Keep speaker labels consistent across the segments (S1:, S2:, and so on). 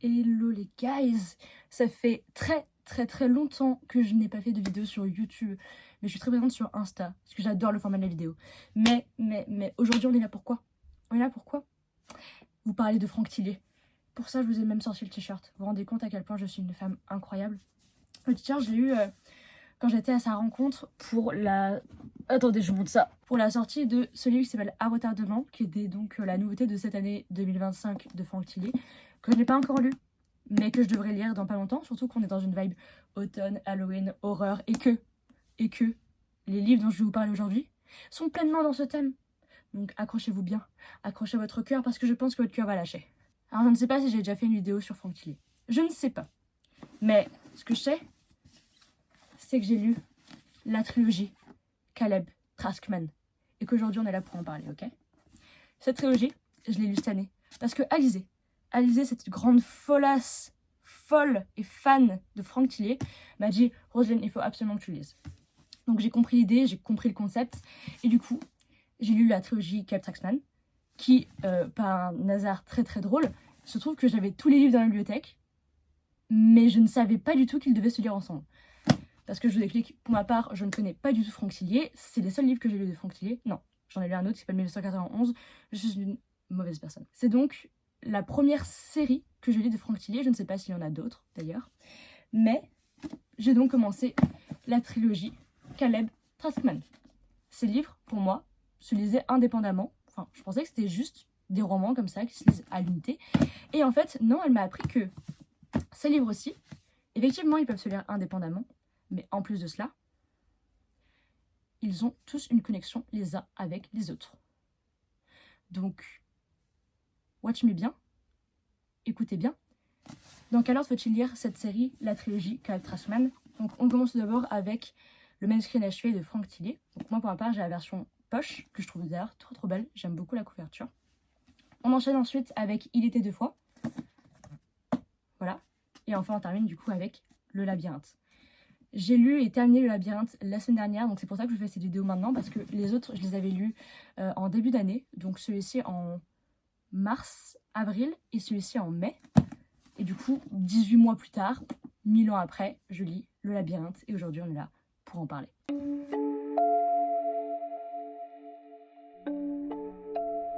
S1: Hello les guys, ça fait très longtemps que je n'ai pas fait de vidéo sur YouTube, mais je suis très présente sur Insta, parce que j'adore le format de la vidéo. Mais aujourd'hui on est là pourquoi? On est là pourquoi? Vous parlez de Franck Tillier. Pour ça je vous ai même sorti le t-shirt. Vous vous rendez compte à quel point je suis une femme incroyable? Le t-shirt je l'ai eu quand j'étais à sa rencontre pour la... Attendez, je vous montre ça. Pour la sortie de ce livre qui s'appelle À retardement, qui était donc la nouveauté de cette année 2025 de Franck Tillier, que je n'ai pas encore lu, mais que je devrais lire dans pas longtemps, surtout qu'on est dans une vibe automne, Halloween, horreur, et que les livres dont je vais vous parler aujourd'hui sont pleinement dans ce thème. Donc accrochez-vous bien, accrochez votre cœur parce que je pense que votre cœur va lâcher. Alors je ne sais pas si j'ai déjà fait une vidéo sur Franck Tillier. Je ne sais pas. Mais ce que je sais, c'est que j'ai lu la trilogie Caleb Traskman et qu'aujourd'hui on est là pour en parler, ok? Cette trilogie, je l'ai lue cette année parce que Alizée, cette grande follasse, folle et fan de Franck Tillier, m'a dit « Roselyne, il faut absolument que tu le lises ». Donc j'ai compris l'idée, j'ai compris le concept, et du coup, j'ai lu la trilogie Caleb Traskman, qui, par un hasard très drôle, se trouve que j'avais tous les livres dans la bibliothèque, mais je ne savais pas du tout qu'ils devaient se lire ensemble. Parce que je vous explique, pour ma part, je ne connais pas du tout Franck Tillier, c'est les seuls livres que j'ai lus de Franck Tillier. Non, j'en ai lu un autre qui s'appelle 1991, je suis une mauvaise personne. C'est donc la première série que je lis de Franck Tillier, je ne sais pas s'il y en a d'autres d'ailleurs, mais j'ai donc commencé la trilogie Caleb Traskman. Ces livres, pour moi, se lisaient indépendamment, enfin, je pensais que c'était juste des romans comme ça qui se lisent à l'unité, et en fait, non, elle m'a appris que ces livres aussi, effectivement, ils peuvent se lire indépendamment, mais en plus de cela, ils ont tous une connexion les uns avec les autres. Donc, watch me bien, écoutez bien. Dans quel ordre faut-il lire cette série, la trilogie Caleb Traskman? Donc, on commence d'abord avec le manuscrit inachevé de Franck Tillier. Donc, moi, pour ma part, j'ai la version poche, que je trouve d'ailleurs trop belle. J'aime beaucoup la couverture. On enchaîne ensuite avec Il était deux fois. Voilà. Et enfin, on termine du coup avec Le Labyrinthe. J'ai lu et terminé Le Labyrinthe la semaine dernière, donc c'est pour ça que je fais cette vidéo maintenant, parce que les autres, je les avais lus en début d'année, donc celui-ci en mars, avril, et celui-ci en mai. Et du coup, 18 mois plus tard, 1000 ans après, je lis Le Labyrinthe, et aujourd'hui on est là pour en parler.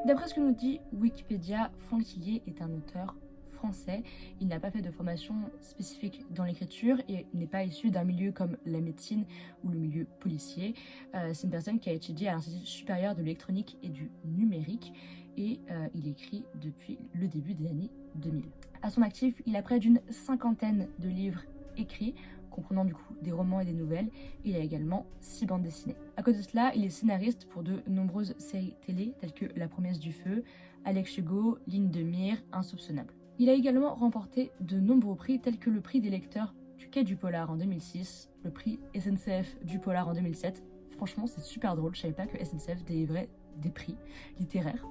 S1: D'après ce que nous dit Wikipédia, Franck Tillier est un auteur français. Il n'a pas fait de formation spécifique dans l'écriture et n'est pas issu d'un milieu comme la médecine ou le milieu policier. C'est une personne qui a étudié à l'Institut supérieur de l'électronique et du numérique et il écrit depuis le début des années 2000. À son actif, il a près d'une cinquantaine de livres écrits, comprenant du coup des romans et des nouvelles. Il a également 6 bandes dessinées. À côté de cela, il est scénariste pour de nombreuses séries télé telles que La Promesse du Feu, Alex Hugo, Ligne de mire, Insoupçonnable. Il a également remporté de nombreux prix tels que le prix des lecteurs du Quai du Polar en 2006, le prix SNCF du Polar en 2007. Franchement, c'est super drôle, je savais pas que SNCF délivrait des prix littéraires.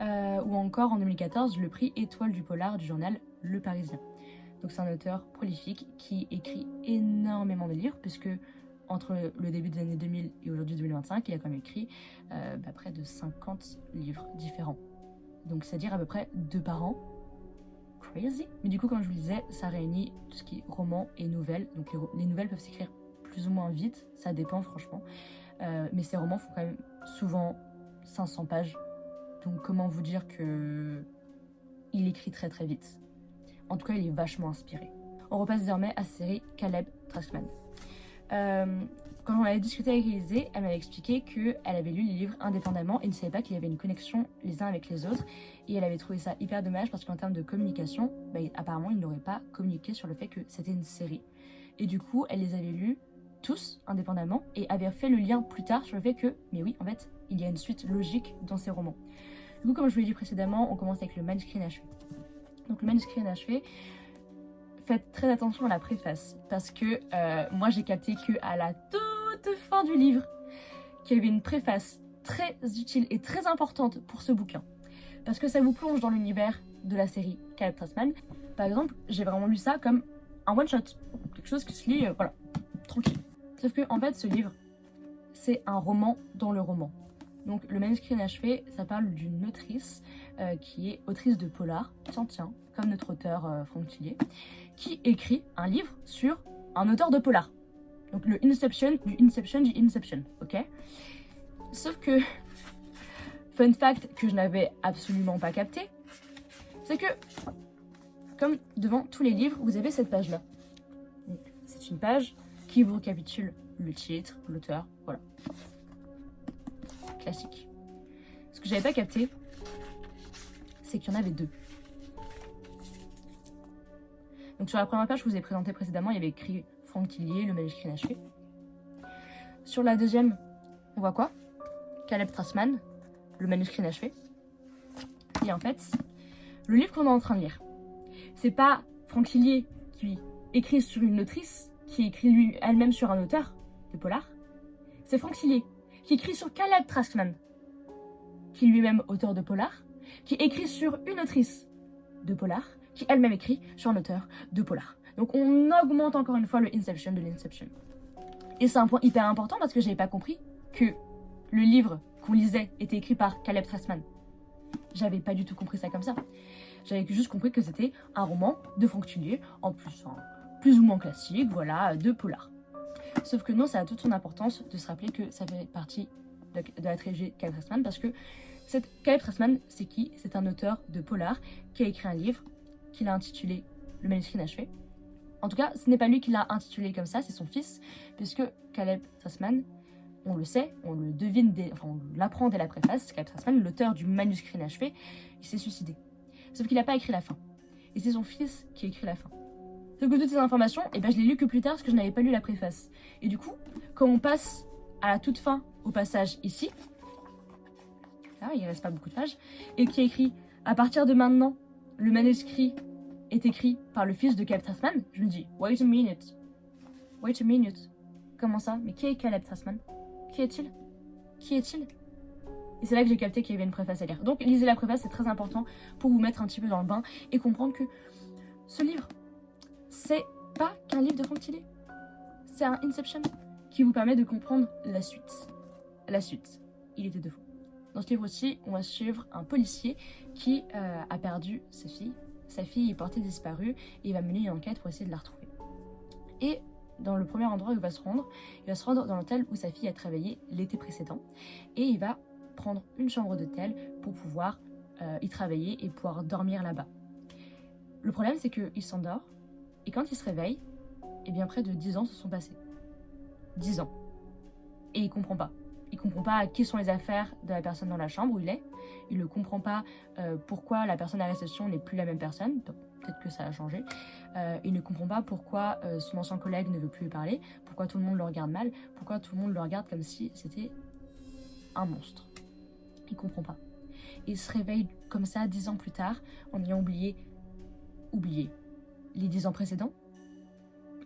S1: Ou encore en 2014, le prix Étoile du Polar du journal Le Parisien. Donc c'est un auteur prolifique qui écrit énormément de livres, puisque entre le début des années 2000 et aujourd'hui 2025, il a quand même écrit près de 50 livres différents. Donc c'est-à-dire à peu près 2 par an. Crazy. Mais du coup, comme je vous le disais, ça réunit tout ce qui est romans et nouvelles. Donc les nouvelles peuvent s'écrire plus ou moins vite, ça dépend franchement. Mais ces romans font quand même souvent 500 pages. Donc comment vous dire que il écrit très vite. En tout cas, il est vachement inspiré. On repasse désormais à la série Caleb Traskman. Quand on avait discuté avec Élisée, elle m'avait expliqué qu'elle avait lu les livres indépendamment et ne savait pas qu'il y avait une connexion les uns avec les autres. Et elle avait trouvé ça hyper dommage parce qu'en termes de communication, apparemment, ils n'auraient pas communiqué sur le fait que c'était une série. Et du coup, elle les avait lus tous indépendamment et avait fait le lien plus tard sur le fait que, mais oui, en fait, il y a une suite logique dans ces romans. Du coup, comme je vous l'ai dit précédemment, on commence avec le manuscrit inachevé. Donc le manuscrit inachevé, faites très attention à la préface parce que moi j'ai capté qu'à la toute fin du livre qu'il y avait une préface très utile et très importante pour ce bouquin parce que ça vous plonge dans l'univers de la série Caleb Traskman. Par exemple, j'ai vraiment lu ça comme un one shot, quelque chose qui se lit voilà, tranquille. Sauf que en fait ce livre, c'est un roman dans le roman. Donc le manuscrit inachevé, ça parle d'une autrice qui est autrice de polar, tiens, comme notre auteur Franck Tillier, qui écrit un livre sur un auteur de polar. Donc le Inception du Inception, ok? Sauf que, fun fact que je n'avais absolument pas capté, c'est que, comme devant tous les livres, vous avez cette page-là. C'est une page qui vous récapitule le titre, l'auteur, voilà. Classique. Ce que j'avais pas capté, c'est qu'il y en avait deux. Donc sur la première page que je vous ai présentée précédemment, il y avait écrit Franck Tillier, le manuscrit inachevé. Sur la deuxième, on voit quoi? Caleb Strassman, le manuscrit inachevé. Et en fait, le livre qu'on est en train de lire, c'est pas Franck Tillier qui écrit sur une autrice, qui écrit lui elle-même sur un auteur de polar. C'est Franck Tillier qui écrit sur Caleb Strassman, qui est lui-même auteur de polar, qui écrit sur une autrice de polar, qui elle-même écrit sur un auteur de polar. Donc on augmente encore une fois le Inception de l'Inception. Et c'est un point hyper important parce que j'avais pas compris que le livre qu'on lisait était écrit par Caleb Strassman. J'avais pas du tout compris ça comme ça. J'avais juste compris que c'était un roman de Franck Tillier, en plus ou moins classique, voilà, de polar. Sauf que non, ça a toute son importance de se rappeler que ça fait partie de la trilogie Caleb Strassman parce que Caleb Strassman, c'est qui? C'est un auteur de polar qui a écrit un livre qu'il a intitulé Le manuscrit inachevé. En tout cas, ce n'est pas lui qui l'a intitulé comme ça, c'est son fils, puisque Caleb Strassman, on le sait, on le devine, on l'apprend dès la préface, Caleb Strassman, l'auteur du manuscrit inachevé, il s'est suicidé. Sauf qu'il n'a pas écrit la fin. Et c'est son fils qui a écrit la fin. Sauf que toutes ces informations, je les ai lues que plus tard parce que je n'avais pas lu la préface. Et du coup, quand on passe à la toute fin au passage ici, là, il ne reste pas beaucoup de pages, et qui est écrit « À partir de maintenant, le manuscrit est écrit par le fils de Caleb Strassman », je me dis « Wait a minute. Comment ça? Mais qui est Caleb Strassman? Qui est-il? Et c'est là que j'ai capté qu'il y avait une préface à lire. Donc lisez la préface, c'est très important pour vous mettre un petit peu dans le bain et comprendre que ce livre, c'est pas qu'un livre de Franck Tillier. C'est un Inception qui vous permet de comprendre la suite. Il était deux fois. Dans ce livre aussi, on va suivre un policier qui a perdu sa fille. Sa fille est portée disparue et il va mener une enquête pour essayer de la retrouver. Et dans le premier endroit où il va se rendre dans l'hôtel où sa fille a travaillé l'été précédent. Et il va prendre une chambre d'hôtel pour pouvoir y travailler et pouvoir dormir là-bas. Le problème, c'est qu'il s'endort et quand il se réveille, près de 10 ans se sont passés. 10 ans. Et il comprend pas. Il comprend pas qui sont les affaires de la personne dans la chambre où il est. Il ne comprend pas pourquoi la personne à la réception n'est plus la même personne. Peut-être que ça a changé. Il ne comprend pas pourquoi son ancien collègue ne veut plus lui parler, pourquoi tout le monde le regarde mal, pourquoi tout le monde le regarde comme si c'était un monstre. Il comprend pas. Il se réveille comme ça 10 ans plus tard en ayant oublié les 10 ans précédents.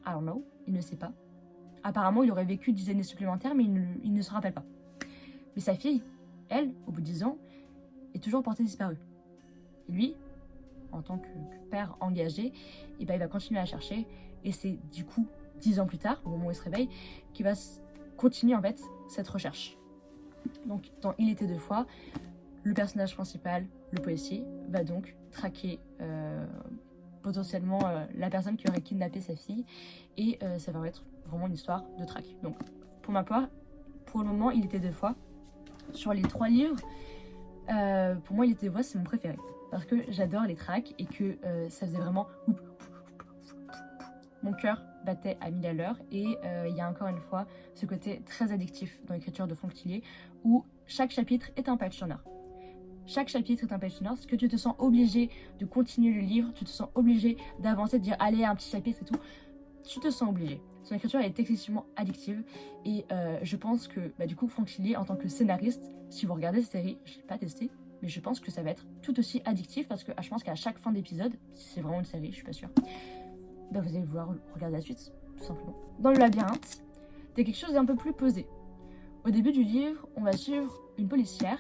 S1: I don't know, il ne sait pas. Apparemment, il aurait vécu 10 années supplémentaires, mais il ne se rappelle pas. Mais sa fille, elle, au bout de 10 ans, est toujours portée disparue. Et lui, en tant que père engagé, il va continuer à chercher. Et c'est du coup, 10 ans plus tard, au moment où il se réveille, qu'il va continuer en fait cette recherche. Donc, dans Il était deux fois, le personnage principal, le policier, va donc traquer potentiellement la personne qui aurait kidnappé sa fille. Et ça va être vraiment une histoire de traque. Donc, pour ma part, pour le moment, Il était deux fois. Sur les 3 livres, pour moi, Il était deux fois, c'est mon préféré. Parce que j'adore les tracks et que ça faisait vraiment... Mon cœur battait à 1000 à l'heure. Et il y a encore une fois ce côté très addictif dans l'écriture de Franck Tillier où chaque chapitre est un page turner. Chaque chapitre est un page turner, parce que tu te sens obligé de continuer le livre, tu te sens obligé d'avancer, de dire allez, un petit chapitre et tout. Tu te sens obligé. Son écriture est excessivement addictive et je pense que du coup Franck Tillier en tant que scénariste, si vous regardez cette série, je ne l'ai pas testé, mais je pense que ça va être tout aussi addictif parce que je pense qu'à chaque fin d'épisode, si c'est vraiment une série, je suis pas sûre, vous allez vouloir regarder la suite, tout simplement. Dans le labyrinthe, il y a quelque chose d'un peu plus posé. Au début du livre, on va suivre une policière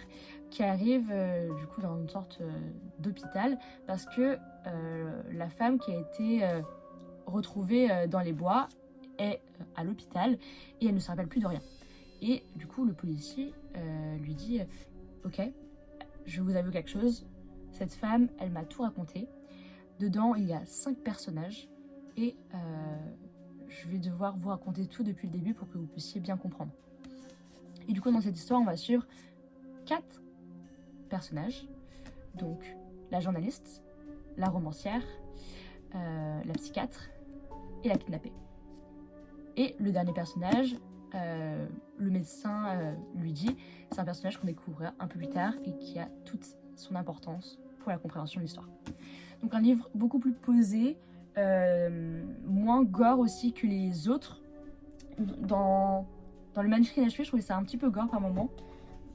S1: qui arrive du coup dans une sorte d'hôpital parce que la femme qui a été retrouvée dans les bois est à l'hôpital et elle ne se rappelle plus de rien. Et du coup, le policier lui dit ok, je vous avoue quelque chose, cette femme, elle m'a tout raconté. Dedans, il y a 5 personnages et je vais devoir vous raconter tout depuis le début pour que vous puissiez bien comprendre. Et du coup, dans cette histoire, on va suivre 4 personnages. Donc, la journaliste, la romancière, la psychiatre et la kidnappée. Et le dernier personnage, le médecin lui dit, c'est un personnage qu'on découvrira un peu plus tard et qui a toute son importance pour la compréhension de l'histoire. Donc un livre beaucoup plus posé, moins gore aussi que les autres. Dans le manuscrit inachevé, je trouvais ça un petit peu gore par moment.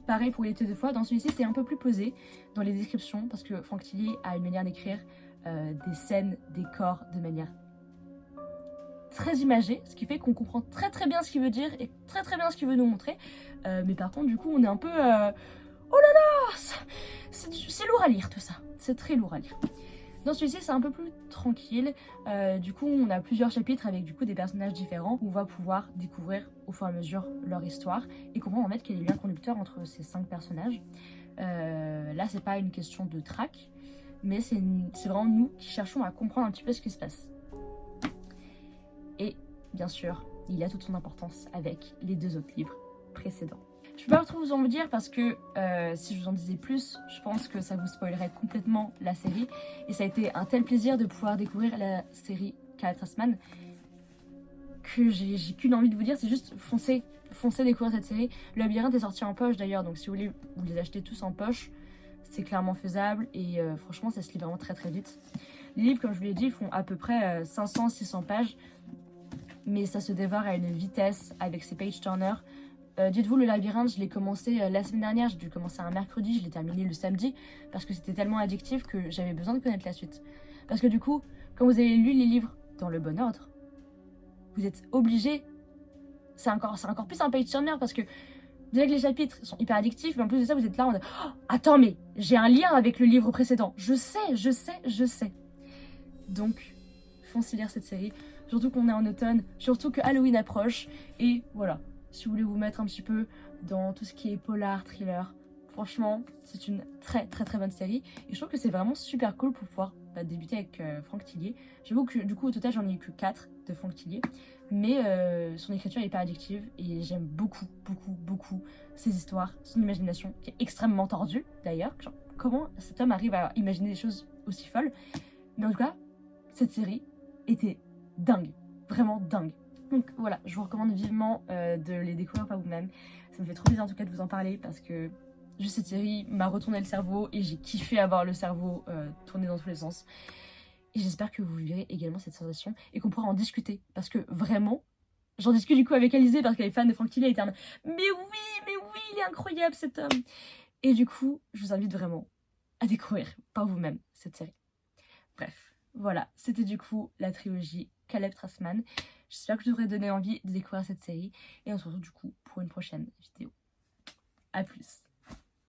S1: Pareil pour Il était deux fois, dans celui-ci c'est un peu plus posé dans les descriptions parce que Franck Tillier a une manière d'écrire des scènes, des corps de manière très imagée, ce qui fait qu'on comprend très très bien ce qu'il veut dire et très très bien ce qu'il veut nous montrer. Mais par contre du coup on est un peu... oh là là, c'est lourd à lire tout ça, c'est très lourd à lire. Dans celui-ci, c'est un peu plus tranquille. Du coup, on a plusieurs chapitres avec du coup des personnages différents où on va pouvoir découvrir au fur et à mesure leur histoire et comprendre en fait quel est le lien conducteur entre ces 5 personnages. Là, c'est pas une question de traque, mais c'est vraiment nous qui cherchons à comprendre un petit peu ce qui se passe. Et bien sûr, il y a toute son importance avec les 2 autres livres précédents. Je peux pas trop vous en dire parce que si je vous en disais plus, je pense que ça vous spoilerait complètement la série. Et ça a été un tel plaisir de pouvoir découvrir la série Caleb Strassman que j'ai qu'une envie de vous dire, c'est juste foncez découvrir cette série. Le labyrinthe est sorti en poche d'ailleurs, donc si vous voulez vous les acheter tous en poche, c'est clairement faisable et franchement ça se lit vraiment très très vite. Les livres, comme je vous l'ai dit, font à peu près 500-600 pages, mais ça se dévore à une vitesse avec ses page turners. Dites-vous, le labyrinthe, je l'ai commencé la semaine dernière, j'ai dû commencer un mercredi, je l'ai terminé le samedi, parce que c'était tellement addictif que j'avais besoin de connaître la suite. Parce que du coup, quand vous avez lu les livres dans le bon ordre, vous êtes obligé, c'est encore plus un page turner, parce que déjà que les chapitres sont hyper addictifs, mais en plus de ça, vous êtes là en mode oh, attends, mais j'ai un lien avec le livre précédent. Je sais. Donc, foncez lire cette série, surtout qu'on est en automne, surtout que Halloween approche, et voilà. Si vous voulez vous mettre un petit peu dans tout ce qui est polar, thriller, franchement, c'est une très très très bonne série. Et je trouve que c'est vraiment super cool pour pouvoir débuter avec Franck Tillier. J'avoue que du coup au total j'en ai eu que 4 de Franck Tillier. Mais son écriture est hyper addictive et j'aime beaucoup ses histoires, son imagination qui est extrêmement tordue d'ailleurs. Genre, comment cet homme arrive à imaginer des choses aussi folles. Mais en tout cas, cette série était dingue, vraiment dingue. Donc voilà, je vous recommande vivement de les découvrir par vous-même. Ça me fait trop plaisir en tout cas de vous en parler parce que juste cette série m'a retourné le cerveau et j'ai kiffé avoir le cerveau tourné dans tous les sens. Et j'espère que vous vivrez également cette sensation et qu'on pourra en discuter parce que vraiment, j'en discute du coup avec Alizée parce qu'elle est fan de Franck Tillier et elle mais oui, il est incroyable cet homme. Et du coup, je vous invite vraiment à découvrir par vous-même cette série. Bref, voilà, c'était du coup la trilogie Caleb Strassman. J'espère que je vous aurai donné envie de découvrir cette série et on se retrouve du coup pour une prochaine vidéo. A plus.